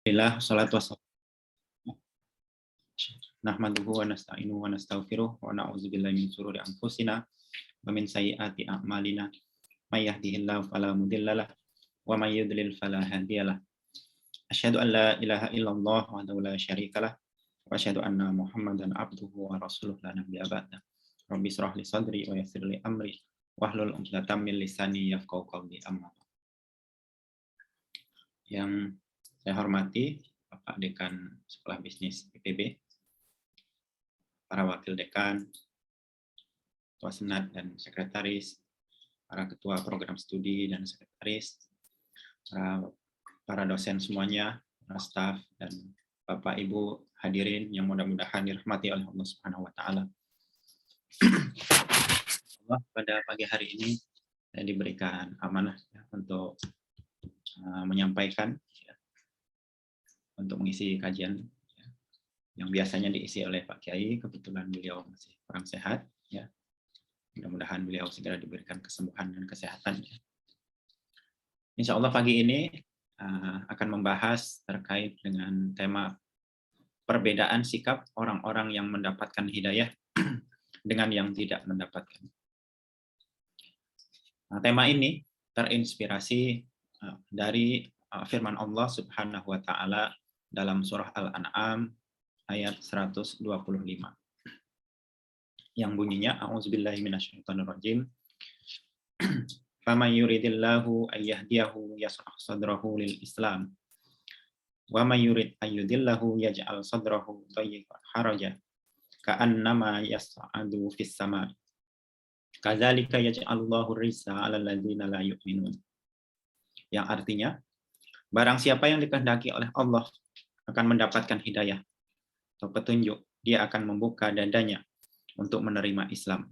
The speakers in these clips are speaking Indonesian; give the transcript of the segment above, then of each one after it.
Alhamdulillah, salatu wassalamu nahmaduhu wa nasta'inu wa nastaghfiruh wa na'udzubillahi min syururi anfusina wa min sayyiati a'malina may yahdihillahu fala mudhillalah wa may yudlil fala hadiyalah. Asyhadu an la ilaha illallah wahdahu la syarikalah wa asyhadu anna Muhammadan abduhu wa rasuluh la nabiyya ba'da. Rabbi shrah li sadri wa yassir li amri wahlul 'uqdatam min lisani yafqahu qawli amma. Yang saya hormati Bapak Dekan Sekolah Bisnis IPB, para wakil dekan, ketua senat dan sekretaris, para ketua program studi dan sekretaris, para dosen semuanya, para staf, dan Bapak Ibu hadirin yang mudah-mudahan dirahmati oleh Allah Subhanahu wa taala. Pada pagi hari ini saya diberikan amanah untuk menyampaikan untuk mengisi kajian yang biasanya diisi oleh Pak Kiai. Kebetulan beliau masih kurang sehat, ya. Mudah-mudahan beliau segera diberikan kesembuhan dan kesehatan. Insya Allah pagi ini akan membahas terkait dengan tema perbedaan sikap orang-orang yang mendapatkan hidayah dengan yang tidak mendapatkan. Tema ini terinspirasi dari firman Allah Subhanahu wa taala dalam surah Al-An'am ayat 125 yang bunyinya a'udzubillahi minasyaitonirrajim. Faman yuridillahu ayyahdiyahu yashrah sadrahu lil Islam wa may yurid ayyudillahu yaj'al sadrahu dayyqan haraja ka'annama yas'adu fis sama' kadzalika yaj'alullahu rizqa 'alal ladzina la yu'minun. Yang artinya, barang siapa yang dikehendaki oleh Allah akan mendapatkan hidayah atau petunjuk, dia akan membuka dadanya untuk menerima Islam.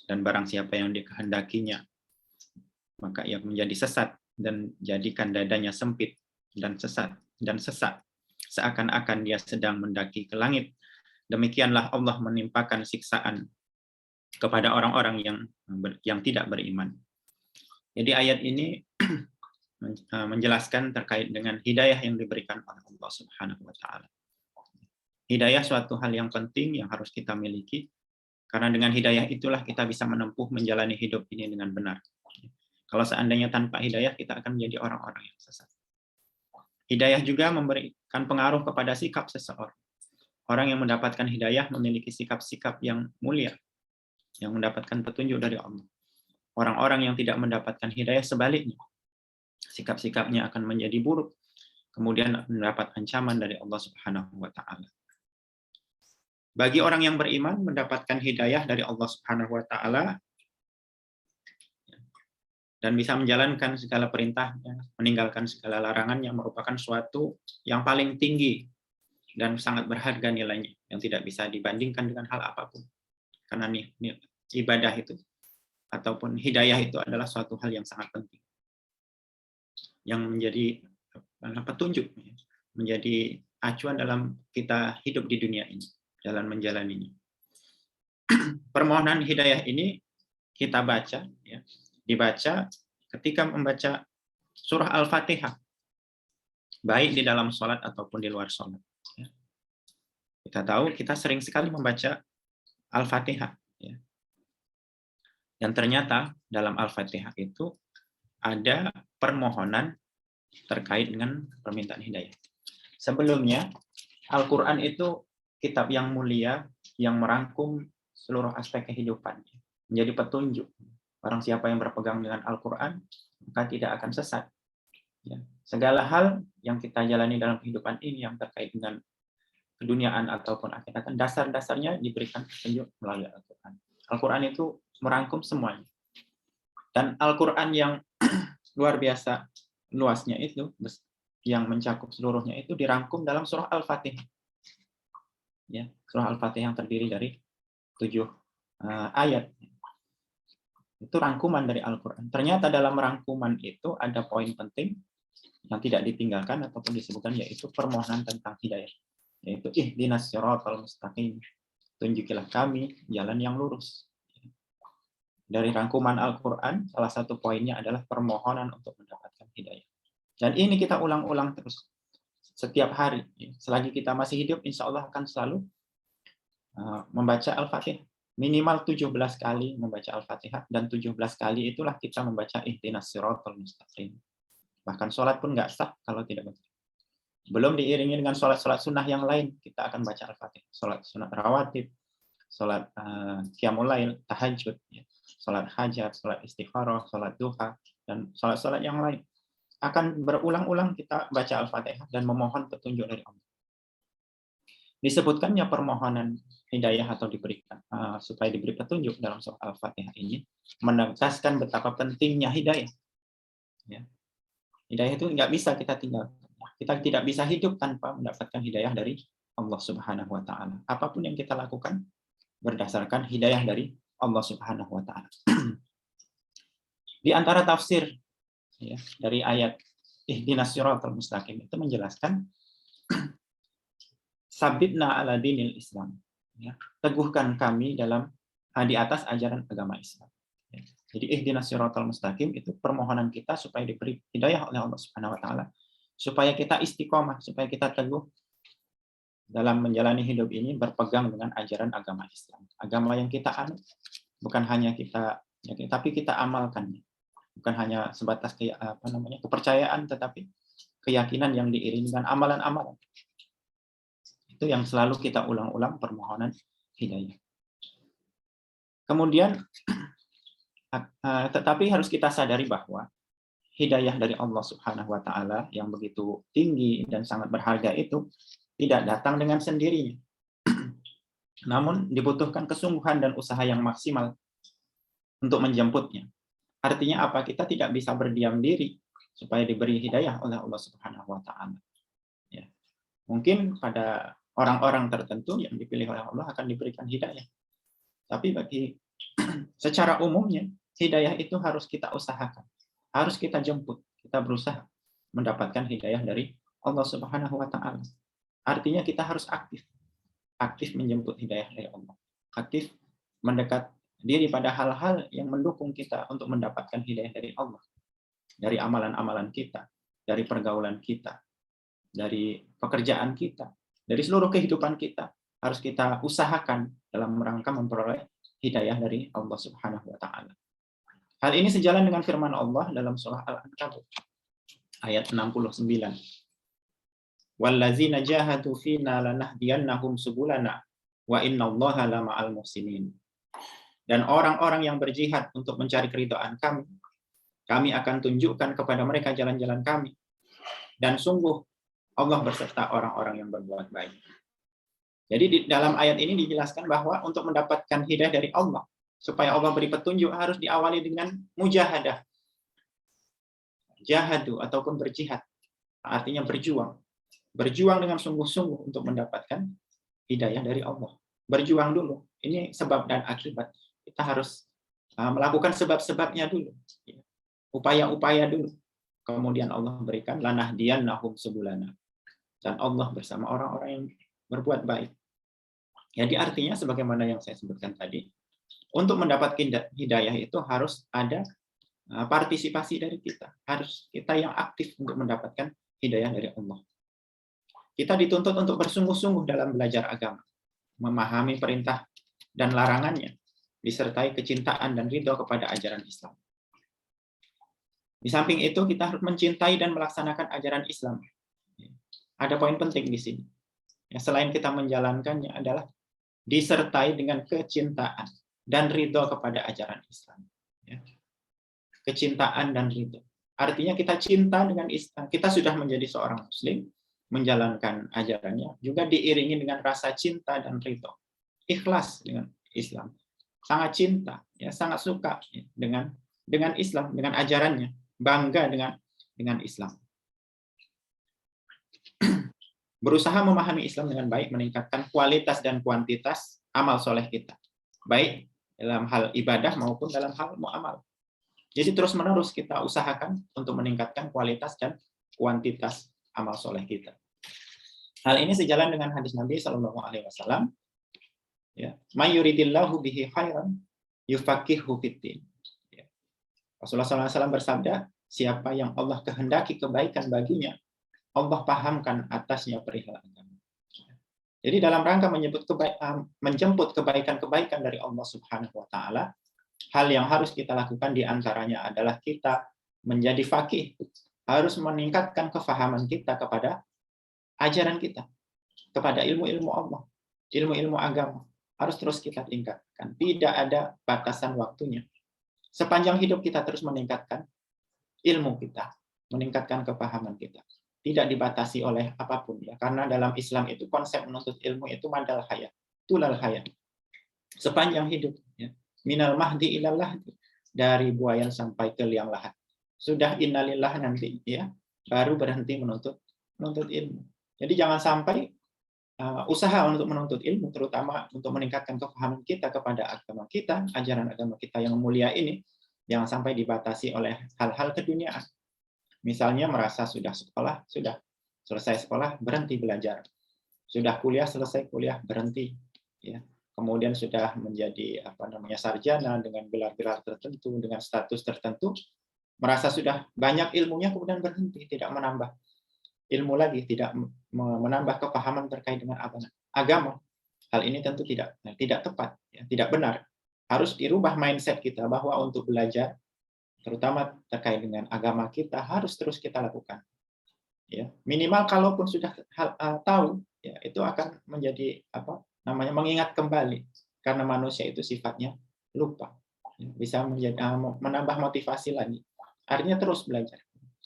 Dan barang siapa yang dikehendakinya, maka ia menjadi sesat dan jadikan dadanya sempit dan sesat, seakan-akan dia sedang mendaki ke langit. Demikianlah Allah menimpakan siksaan kepada orang-orang yang tidak beriman. Jadi ayat ini menjelaskan terkait dengan hidayah yang diberikan oleh Allah Subhanahu wa taala. Hidayah suatu hal yang penting yang harus kita miliki, karena dengan hidayah itulah kita bisa menempuh menjalani hidup ini dengan benar. Kalau seandainya tanpa hidayah, kita akan menjadi orang-orang yang sesat. Hidayah juga memberikan pengaruh kepada sikap seseorang. Orang yang mendapatkan hidayah memiliki sikap-sikap yang mulia, yang mendapatkan petunjuk dari Allah. Orang-orang yang tidak mendapatkan hidayah sebaliknya, sikap-sikapnya akan menjadi buruk, kemudian mendapat ancaman dari Allah Subhanahu wa taala. Bagi orang yang beriman mendapatkan hidayah dari Allah Subhanahu wa taala dan bisa menjalankan segala perintahnya, meninggalkan segala larangannya, merupakan suatu yang paling tinggi dan sangat berharga nilainya, yang tidak bisa dibandingkan dengan hal apapun. Karena ibadah itu ataupun hidayah itu adalah suatu hal yang sangat penting, yang menjadi petunjuk, menjadi acuan dalam kita hidup di dunia ini, dalam menjalaninya. Permohonan hidayah ini kita baca, ya, dibaca ketika membaca surah Al-Fatihah, baik di dalam sholat ataupun di luar sholat. Ya. Kita tahu kita sering sekali membaca Al-Fatihah, ya. Dan ternyata dalam Al-Fatihah itu ada permohonan terkait dengan permintaan hidayah. Sebelumnya, Al-Quran itu kitab yang mulia yang merangkum seluruh aspek kehidupan, menjadi petunjuk. Barang siapa yang berpegang dengan Al-Quran, maka tidak akan sesat. Ya. Segala hal yang kita jalani dalam kehidupan ini yang terkait dengan keduniaan ataupun akhirat, dasar-dasarnya diberikan petunjuk melalui Al-Quran. Al-Quran itu merangkum semuanya. Dan Al-Quran yang luar biasa luasnya itu, yang mencakup seluruhnya itu dirangkum dalam surah Al-Fatihah. Ya, surah Al-Fatihah yang terdiri dari 7 ayat. Itu rangkuman dari Al-Quran. Ternyata dalam rangkuman itu ada poin penting yang tidak ditinggalkan ataupun disebutkan, yaitu permohonan tentang hidayah. Yaitu ihdinas siratal mustaqim. Tunjukilah kami jalan yang lurus. Dari rangkuman Al-Quran, salah satu poinnya adalah permohonan untuk mendapatkan hidayah. Dan ini kita ulang-ulang terus. setiap hari. Selagi kita masih hidup, insya Allah akan selalu membaca Al-Fatihah. Minimal 17 kali membaca Al-Fatihah, dan 17 kali itulah kita membaca Ihdinas Siratal Mustaqim. Bahkan sholat pun nggak sah kalau tidak baca. Belum diiringi dengan sholat-sholat sunnah yang lain, kita akan baca Al-Fatihah. Sholat sunat rawatib, sholat qiyamul lail, tahajud, sholat hajat, sholat istikharah, sholat duha, dan sholat-sholat yang lain. Akan berulang-ulang kita baca Al-Fatihah dan memohon petunjuk dari Allah. Disebutkannya permohonan hidayah atau diberikan supaya diberi petunjuk dalam surah Al-Fatihah ini menegaskan betapa pentingnya hidayah. Ya. Hidayah itu nggak bisa kita tinggalkan. Kita tidak bisa hidup tanpa mendapatkan hidayah dari Allah Subhanahu wa Ta'ala. Apapun yang kita lakukan berdasarkan hidayah dari Allah Subhanahu wa Ta'ala. Di antara tafsir dari ayat Ihdinas Siratal Mustaqim itu menjelaskan sabitna ala dinil Islam. Teguhkan kami di atas ajaran agama Islam. Jadi Ihdinas Siratal Mustaqim itu permohonan kita supaya diberi hidayah oleh Allah Subhanahu wa Ta'ala, supaya kita istiqomah, supaya kita teguh dalam menjalani hidup ini berpegang dengan ajaran agama Islam. Agama yang kita anut, bukan hanya kita, tapi kita amalkan. Bukan hanya sebatas kepercayaan, tetapi keyakinan yang diiringi dengan amalan-amalan. Itu yang selalu kita ulang-ulang permohonan hidayah. Kemudian, tetapi harus kita sadari bahwa hidayah dari Allah Subhanahu wa Ta'ala yang begitu tinggi dan sangat berharga itu tidak datang dengan sendirinya. Namun dibutuhkan kesungguhan dan usaha yang maksimal untuk menjemputnya. Artinya apa? Kita tidak bisa berdiam diri supaya diberi hidayah oleh Allah Subhanahu wa Ta'ala. Ya. Mungkin pada orang-orang tertentu yang dipilih oleh Allah akan diberikan hidayah. Tapi bagi secara umumnya hidayah itu harus kita usahakan. Harus kita jemput, kita berusaha mendapatkan hidayah dari Allah Subhanahu wa Ta'ala. Artinya kita harus aktif menjemput hidayah dari Allah. Aktif mendekat diri pada hal-hal yang mendukung kita untuk mendapatkan hidayah dari Allah. Dari amalan-amalan kita, dari pergaulan kita, dari pekerjaan kita, dari seluruh kehidupan kita, harus kita usahakan dalam rangka memperoleh hidayah dari Allah Subhanahu wa Ta'ala. Hal ini sejalan dengan firman Allah dalam surah Al-Ankabut ayat 69. Wallazina jahadu fina lanahdiyannahum subulana wa innallaha lama'al muhsinin. Dan orang-orang yang berjihad untuk mencari keridhaan kami akan tunjukkan kepada mereka jalan-jalan kami. Dan sungguh Allah berserta orang-orang yang berbuat baik. Jadi di dalam ayat ini dijelaskan bahwa untuk mendapatkan hidayah dari Allah, supaya Allah beri petunjuk, harus diawali dengan mujahadah. Jahadu ataupun berjihad, artinya berjuang. Berjuang dengan sungguh-sungguh untuk mendapatkan hidayah dari Allah. Berjuang dulu. Ini sebab dan akibat. Kita harus melakukan sebab-sebabnya dulu. Upaya-upaya dulu. Kemudian Allah berikan lanahdiyannahum subulana. Dan Allah bersama orang-orang yang berbuat baik. Jadi artinya sebagaimana yang saya sebutkan tadi, untuk mendapatkan hidayah itu harus ada partisipasi dari kita. Harus kita yang aktif untuk mendapatkan hidayah dari Allah. Kita dituntut untuk bersungguh-sungguh dalam belajar agama, memahami perintah dan larangannya, disertai kecintaan dan ridho kepada ajaran Islam. Di samping itu, kita harus mencintai dan melaksanakan ajaran Islam. Ada poin penting di sini. Selain kita menjalankannya adalah disertai dengan kecintaan dan ridho kepada ajaran Islam. Kecintaan dan ridho. Artinya kita cinta dengan Islam. Kita sudah menjadi seorang Muslim, menjalankan ajarannya, juga diiringi dengan rasa cinta dan ridho. Ikhlas dengan Islam. Sangat cinta, sangat suka dengan Islam, dengan ajarannya. Bangga dengan Islam. Berusaha memahami Islam dengan baik, meningkatkan kualitas dan kuantitas amal soleh kita. Baik dalam hal ibadah maupun dalam hal muamal. Jadi terus-menerus kita usahakan untuk meningkatkan kualitas dan kuantitas amal soleh kita. Hal ini sejalan dengan hadis Nabi SAW. May yuridillahu bihi khairan yufaqihu fiddin. Rasulullah SAW bersabda, siapa yang Allah kehendaki kebaikan baginya, Allah pahamkan atasnya perihal agama. Jadi dalam rangka menjemput kebaikan-kebaikan dari Allah Subhanahu wa taala, hal yang harus kita lakukan di antaranya adalah kita menjadi faqih, harus meningkatkan kefahaman kita kepada ajaran kita, kepada ilmu-ilmu Allah, ilmu-ilmu agama. Harus terus kita tingkatkan. Tidak ada batasan waktunya. Sepanjang hidup kita terus meningkatkan ilmu kita, meningkatkan kepahaman kita. Tidak dibatasi oleh apapun ya, karena dalam Islam itu konsep menuntut ilmu itu madal hayat, tulal hayat, sepanjang hidup ya. Minal mahdi ilal lahdi, dari buayan sampai ke liang lahat. Sudah innalillah nanti ya, baru berhenti menuntut ilmu. Jadi jangan sampai usaha untuk menuntut ilmu, terutama untuk meningkatkan kepahaman kita kepada agama kita, ajaran agama kita yang mulia ini, jangan sampai dibatasi oleh hal-hal keduniaan. Misalnya merasa sudah sekolah, sudah selesai sekolah, berhenti belajar. Sudah kuliah, selesai kuliah, berhenti. Ya. Kemudian sudah menjadi sarjana dengan gelar-gelar tertentu, dengan status tertentu, merasa sudah banyak ilmunya, kemudian berhenti, tidak menambah ilmu lagi, tidak menambah kepahaman terkait dengan agama. Hal ini tentu tidak tepat, ya, tidak benar. Harus dirubah mindset kita bahwa untuk belajar, terutama terkait dengan agama kita, harus terus kita lakukan. Ya, minimal kalaupun sudah tahu, ya, itu akan menjadi mengingat kembali, karena manusia itu sifatnya lupa. Ya, bisa menambah motivasi lagi. Artinya terus belajar.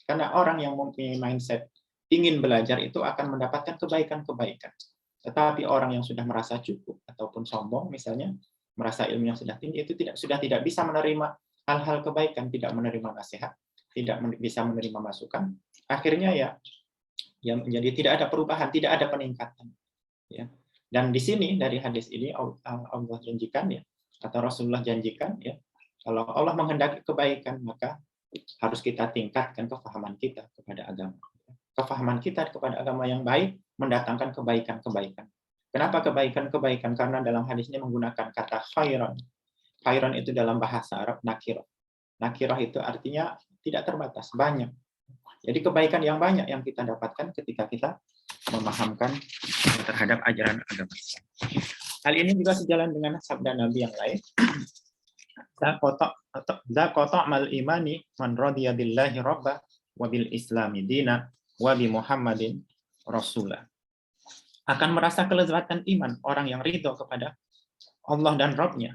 Karena orang yang mempunyai mindset ingin belajar itu akan mendapatkan kebaikan-kebaikan. Tetapi orang yang sudah merasa cukup ataupun sombong, misalnya merasa ilmunya sudah tinggi, itu sudah tidak bisa menerima hal-hal kebaikan, tidak menerima nasihat, tidak bisa menerima masukan, akhirnya ya menjadi tidak ada perubahan, tidak ada peningkatan. Ya. Dan di sini dari hadis ini Allah janjikan ya, atau Rasulullah janjikan ya, kalau Allah menghendaki kebaikan maka harus kita tingkatkan kefahaman kita kepada agama. Kefahaman kita kepada agama yang baik mendatangkan kebaikan-kebaikan. Kenapa kebaikan-kebaikan? Karena dalam hadis ini menggunakan kata khairan. Khairan itu dalam bahasa Arab nakirah. Nakirah itu artinya tidak terbatas, banyak. Jadi kebaikan yang banyak yang kita dapatkan ketika kita memahamkan terhadap ajaran agama. Hal ini juga sejalan dengan sabda Nabi yang lain. Zakota mal imani man radiya billahi rabba wa bil islami dina wa bi Muhammadin rasulah. Akan merasa kelezatan iman orang yang ridho kepada Allah dan Rabb-Nya,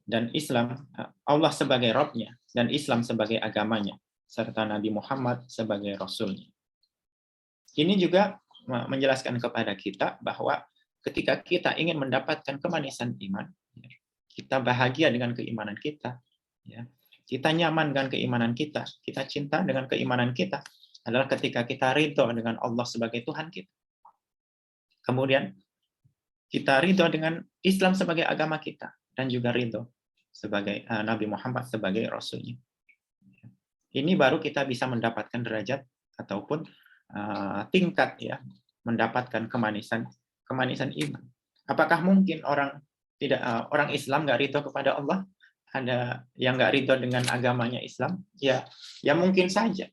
dan Islam, Allah sebagai Rabb-Nya, dan Islam sebagai agamanya, serta Nabi Muhammad sebagai Rasul-Nya. Ini juga menjelaskan kepada kita bahwa ketika kita ingin mendapatkan kemanisan iman, kita bahagia dengan keimanan kita, kita nyaman dengan keimanan kita cinta dengan keimanan kita, adalah ketika kita ridho dengan Allah sebagai Tuhan kita. Kemudian kita ridho dengan Islam sebagai agama kita, dan juga ridho sebagai Nabi Muhammad sebagai Rasul-Nya. Ini baru kita bisa mendapatkan derajat ataupun tingkat ya, mendapatkan kemanisan iman. Apakah mungkin orang Islam nggak ridho kepada Allah? Ada yang nggak ridho dengan agamanya Islam? Ya mungkin saja.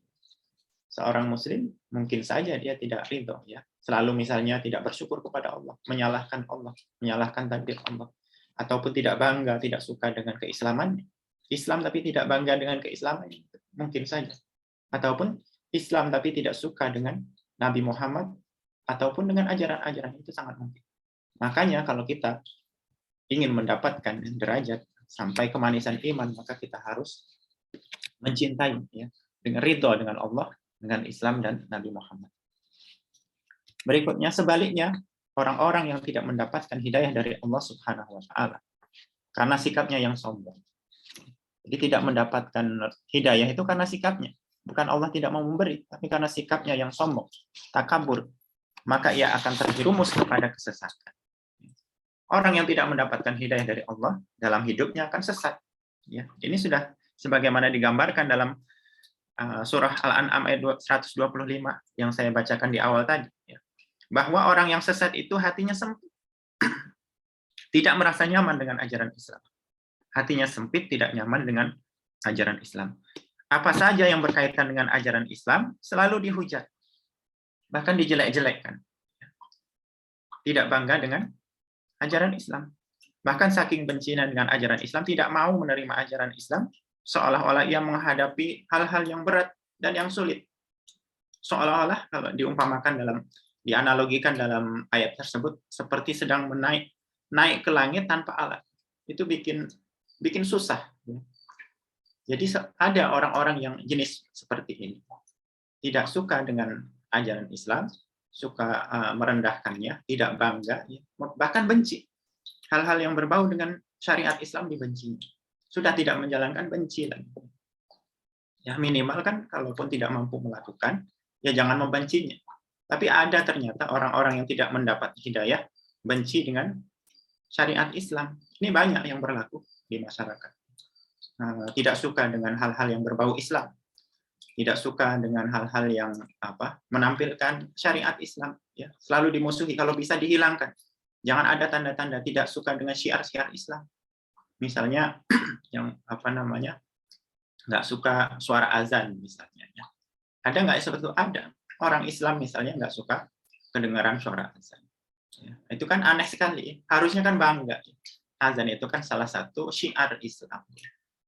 Seorang Muslim mungkin saja dia tidak ridho ya. Selalu misalnya tidak bersyukur kepada Allah, menyalahkan takdir Allah, ataupun tidak bangga, tidak suka dengan keislamannya. Islam tapi tidak bangga dengan keislamannya, mungkin saja. Ataupun Islam tapi tidak suka dengan Nabi Muhammad, ataupun dengan ajaran-ajaran, itu sangat mungkin. Makanya kalau kita ingin mendapatkan derajat sampai kemanisan iman, maka kita harus mencintai ya, dengan ridho dengan Allah, dengan Islam dan Nabi Muhammad. Berikutnya, sebaliknya, orang-orang yang tidak mendapatkan hidayah dari Allah Subhanahu wa taala karena sikapnya yang sombong. Jadi tidak mendapatkan hidayah itu karena sikapnya. Bukan Allah tidak mau memberi, tapi karena sikapnya yang sombong, takabur, maka ia akan terjerumus kepada kesesatan. Orang yang tidak mendapatkan hidayah dari Allah dalam hidupnya akan sesat. Ya, ini sudah sebagaimana digambarkan dalam surah Al-An'am ayat 125 yang saya bacakan di awal tadi. Ya. Bahwa orang yang sesat itu hatinya sempit, tidak merasa nyaman dengan ajaran Islam. Hatinya sempit, tidak nyaman dengan ajaran Islam. Apa saja yang berkaitan dengan ajaran Islam selalu dihujat. bahkan dijelek-jelekkan. Tidak bangga dengan ajaran Islam. Bahkan saking bencinya dengan ajaran Islam, tidak mau menerima ajaran Islam, seolah-olah ia menghadapi hal-hal yang berat dan yang sulit. Seolah-olah kalau dianalogikan dalam ayat tersebut, seperti sedang naik ke langit tanpa alat. Itu bikin susah. Jadi ada orang-orang yang jenis seperti ini. Tidak suka dengan ajaran Islam, suka merendahkannya, tidak bangga, bahkan benci. Hal-hal yang berbau dengan syariat Islam dibenci. Sudah tidak menjalankan, benci lagi. Ya minimal kan kalaupun tidak mampu melakukan, ya jangan membencinya. Tapi ada ternyata orang-orang yang tidak mendapat hidayah, benci dengan syariat Islam. Ini banyak yang berlaku di masyarakat. Tidak suka dengan hal-hal yang berbau Islam. Tidak suka dengan hal-hal yang menampilkan syariat Islam. Ya, selalu dimusuhi, kalau bisa dihilangkan. Jangan ada tanda-tanda tidak suka dengan syiar-syiar Islam. Misalnya yang nggak suka suara azan misalnya. Ada nggak seperti itu? Ada. Orang Islam misalnya nggak suka kedengaran suara azan. Ya, itu kan aneh sekali. Harusnya kan bangga. Azan itu kan salah satu syiar Islam.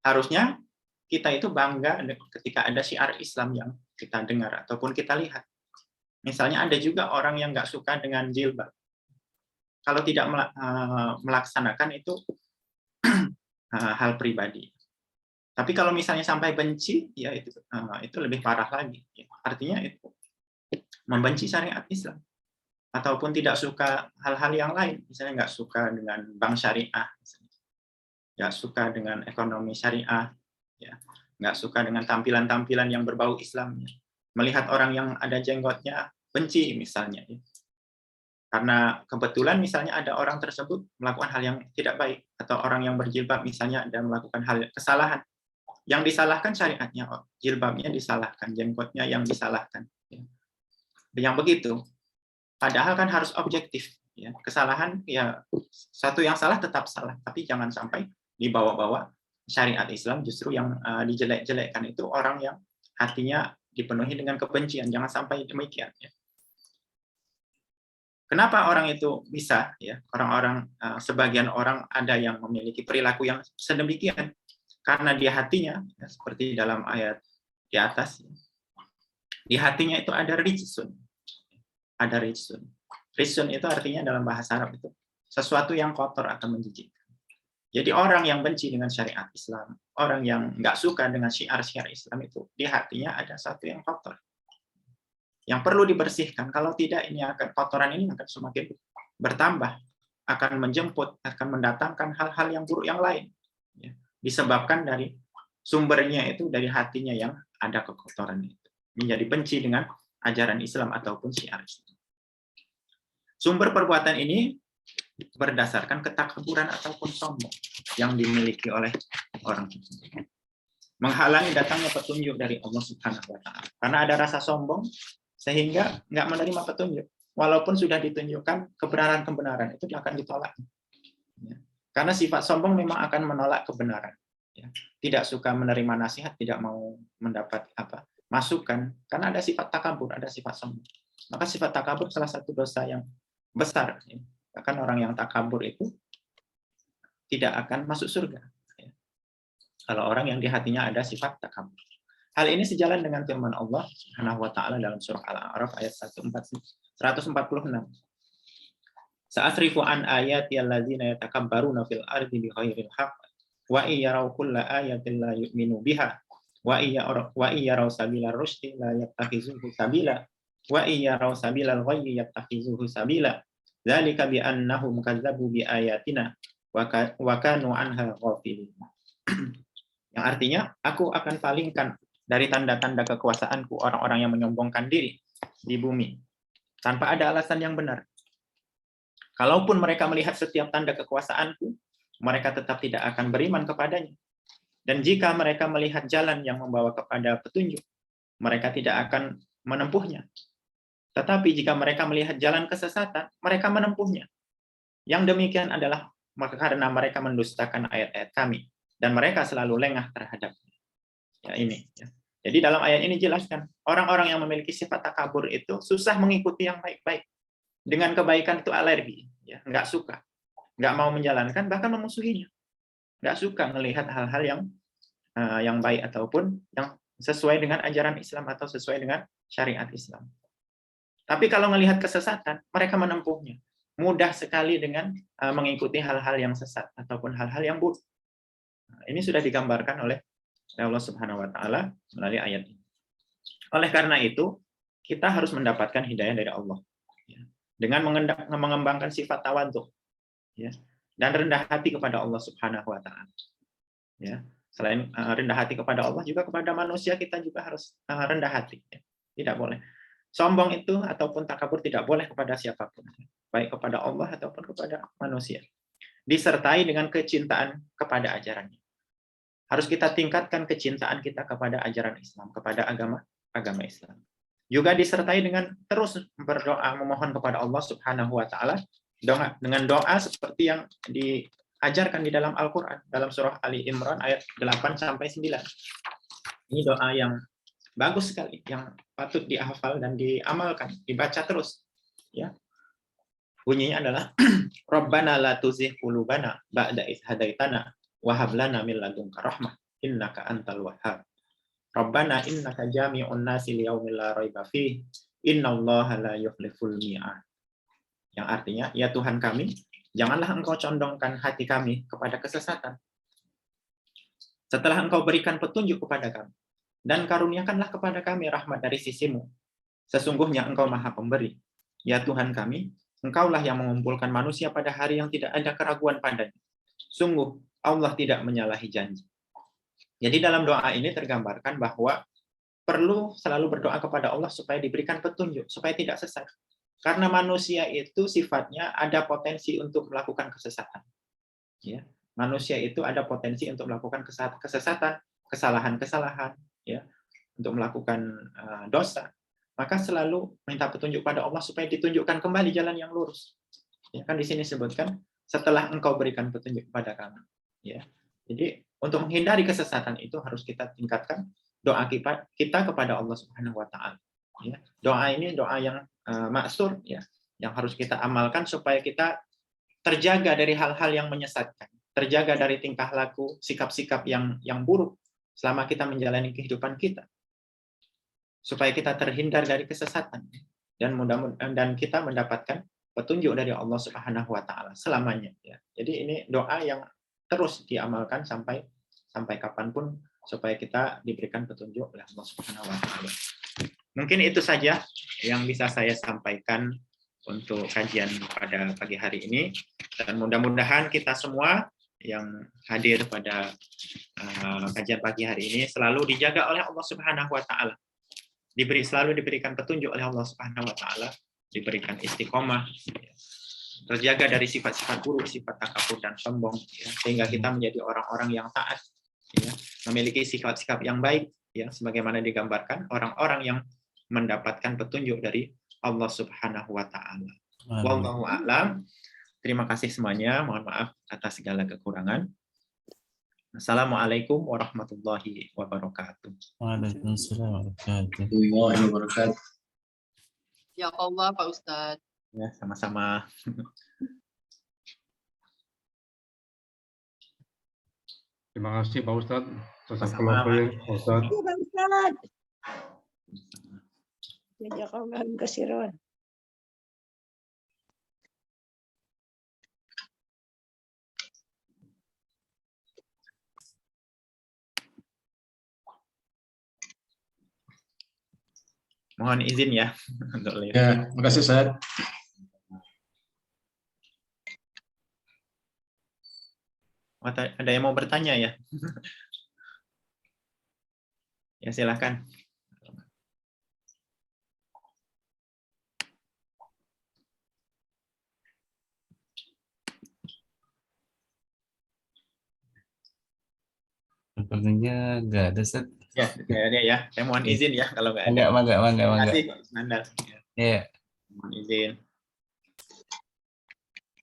Harusnya kita itu bangga ketika ada syiar Islam yang kita dengar ataupun kita lihat. Misalnya ada juga orang yang nggak suka dengan jilbab. Kalau tidak melaksanakan itu hal pribadi. Tapi kalau misalnya sampai benci, ya itu lebih parah lagi. Artinya itu membenci syariat Islam. Ataupun tidak suka hal-hal yang lain. Misalnya nggak suka dengan bank syariah. Nggak suka dengan ekonomi syariah. Ya. Nggak suka dengan tampilan-tampilan yang berbau Islam. Melihat orang yang ada jenggotnya, benci misalnya. Karena kebetulan misalnya ada orang tersebut melakukan hal yang tidak baik. Atau orang yang berjilbab misalnya ada melakukan hal kesalahan. Yang disalahkan syariatnya, jilbabnya disalahkan, jenggotnya yang disalahkan. Yang begitu. Padahal kan harus objektif. Kesalahan, ya satu yang salah tetap salah. Tapi jangan sampai dibawa-bawa syariat Islam justru yang dijelek-jelekkan itu orang yang hatinya dipenuhi dengan kebencian. Jangan sampai demikian. Kenapa orang itu bisa? Orang-orang, sebagian orang ada yang memiliki perilaku yang sedemikian. Karena di hatinya, seperti dalam ayat di atas, di hatinya itu ada rijsun. Ada rijsun. Rijsun itu artinya dalam bahasa Arab itu sesuatu yang kotor atau menjijikkan. Jadi orang yang benci dengan syariat Islam, orang yang nggak suka dengan syiar-syiar Islam itu, di hatinya ada satu yang kotor. Yang perlu dibersihkan. Kalau tidak, kotoran ini akan semakin bertambah, akan menjemput, akan mendatangkan hal-hal yang buruk yang lain. Disebabkan dari sumbernya itu dari hatinya yang ada kekotoran itu. Menjadi benci dengan ajaran Islam ataupun syiar Islam. Sumber perbuatan ini berdasarkan ketakaburan ataupun sombong yang dimiliki oleh orang tersebut. Menghalangi datangnya petunjuk dari Allah Subhanahu wa Ta'ala. Karena ada rasa sombong sehingga nggak menerima petunjuk. Walaupun sudah ditunjukkan kebenaran-kebenaran, itu akan ditolak. Karena sifat sombong memang akan menolak kebenaran. Tidak suka menerima nasihat, tidak mau mendapat masukan, karena ada sifat takabur, ada sifat sombong. Maka sifat takabur salah satu dosa yang besar. Bahkan orang yang takabur itu tidak akan masuk surga. Kalau orang yang di hatinya ada sifat takabur. Hal ini sejalan dengan firman Allah Subhanahu wa Ta'ala dalam surah Al-A'raf ayat 146. Sa'asrifu an ayati allazina yatakabbaruna fil ardi bighairil haqq wa iyaraw kulla ayatin la yu'minu biha wa iyaraw sabilar rusydi la yattakhizuhu sabila wa iyaraw sabilal ghayyi yattakhizuhu sabila dzalika bi annahum kazzabu bi ayatina wa kanu anha ghafilin. Yang artinya, aku akan palingkan dari tanda-tanda kekuasaanku orang-orang yang menyombongkan diri di bumi tanpa ada alasan yang benar. Kalaupun mereka melihat setiap tanda kekuasaanku, mereka tetap tidak akan beriman kepadanya. Dan jika mereka melihat jalan yang membawa kepada petunjuk, mereka tidak akan menempuhnya. Tetapi jika mereka melihat jalan kesesatan, mereka menempuhnya. Yang demikian adalah karena mereka mendustakan ayat-ayat kami, dan mereka selalu lengah terhadapnya. Ini. Jadi dalam ayat ini jelaskan, orang-orang yang memiliki sifat takabur itu susah mengikuti yang baik-baik. Dengan kebaikan itu alergi, ya, nggak suka, nggak mau menjalankan, bahkan memusuhinya. Nggak suka melihat hal-hal yang baik ataupun yang sesuai dengan ajaran Islam atau sesuai dengan syariat Islam. Tapi kalau melihat kesesatan, mereka menempuhnya. Mudah sekali dengan mengikuti hal-hal yang sesat ataupun hal-hal yang buruk. Ini sudah digambarkan oleh Allah Subhanahu wa taala melalui ayat ini. Oleh karena itu, kita harus mendapatkan hidayah dari Allah. Dengan mengembangkan sifat tawadhu, ya, dan rendah hati kepada Allah Subhanahu wa taala. Ya, selain rendah hati kepada Allah, juga kepada manusia kita juga harus rendah hati. Tidak boleh. Sombong itu ataupun takabur tidak boleh kepada siapapun, baik kepada Allah ataupun kepada manusia. Disertai dengan kecintaan kepada ajarannya. Harus kita tingkatkan kecintaan kita kepada ajaran Islam, kepada agama Islam. Juga disertai dengan terus berdoa memohon kepada Allah Subhanahu wa taala dengan doa seperti yang diajarkan di dalam Al-Qur'an dalam surah Ali Imran ayat 8 sampai 9. Ini doa yang bagus sekali, yang patut dihafal dan diamalkan, dibaca terus, ya. Bunyinya adalah Rabbana la tuzigh qulubana ba'da idh hadaitana wa hab lana min ladunka rahmah innaka antal wahhab. Rabbana innaka jami'un nasi liyaumil la raiba fihi innallaha la yukhliful mi'ad. Yang artinya, ya Tuhan kami, janganlah Engkau condongkan hati kami kepada kesesatan setelah Engkau berikan petunjuk kepada kami. Dan karuniakanlah kepada kami rahmat dari sisimu. Sesungguhnya Engkau Maha Pemberi. Ya Tuhan kami, Engkaulah yang mengumpulkan manusia pada hari yang tidak ada keraguan padanya. Sungguh, Allah tidak menyalahi janji. Jadi dalam doa ini tergambarkan bahwa perlu selalu berdoa kepada Allah supaya diberikan petunjuk, supaya tidak sesat. Karena manusia itu sifatnya ada potensi untuk melakukan kesesatan. Ya, manusia itu ada potensi untuk melakukan kesesatan, kesalahan-kesalahan, ya, untuk melakukan dosa. Maka selalu minta petunjuk pada Allah supaya ditunjukkan kembali jalan yang lurus. Ya, kan di sini sebutkan setelah Engkau berikan petunjuk kepada kami. Ya, jadi untuk menghindari kesesatan itu harus kita tingkatkan doa kita kepada Allah Subhanahu wa taala. Ya, doa ini doa yang maksur, ya, yang harus kita amalkan supaya kita terjaga dari hal-hal yang menyesatkan, terjaga dari tingkah laku, sikap-sikap yang buruk selama kita menjalani kehidupan kita, supaya kita terhindar dari kesesatan dan kita mendapatkan petunjuk dari Allah Subhanahu wa taala selamanya, ya. Jadi ini doa yang terus diamalkan sampai kapanpun supaya kita diberikan petunjuk oleh Allah Subhanahu wa taala. Mungkin itu saja yang bisa saya sampaikan untuk kajian pada pagi hari ini, dan mudah-mudahan kita semua yang hadir pada kajian pagi hari ini selalu dijaga oleh Allah Subhanahu wa taala. Selalu diberikan petunjuk oleh Allah Subhanahu wa taala, diberikan istiqomah, ya, terjaga dari sifat-sifat buruk, sifat takabur dan sombong, ya, sehingga kita menjadi orang-orang yang taat, ya, memiliki sikap-sikap yang baik, ya, sebagaimana digambarkan orang-orang yang mendapatkan petunjuk dari Allah Subhanahu wa taala. Wallahu a'lam. Terima kasih semuanya. Mohon maaf atas segala kekurangan. Assalamualaikum warahmatullahi wabarakatuh. Waalaikumsalam warahmatullahi wabarakatuh. Ya Allah, Pak Ustadz. Ya, sama-sama. Terima kasih Pak Ustadz. Sama-sama. Pak Ustadz. Pak Ustadz. Jazakallah khairan. Mohon izin ya untuk live. Ya, makasih Ustaz. Ada yang mau bertanya ya? Ya silakan. Sepertinya nggak ada Ustaz. Ya, kayaknya ya. Saya mohon izin ya kalau nggak ada. Mangga. Terima kasih, Pak Ismandar. Ya. Mohon izin.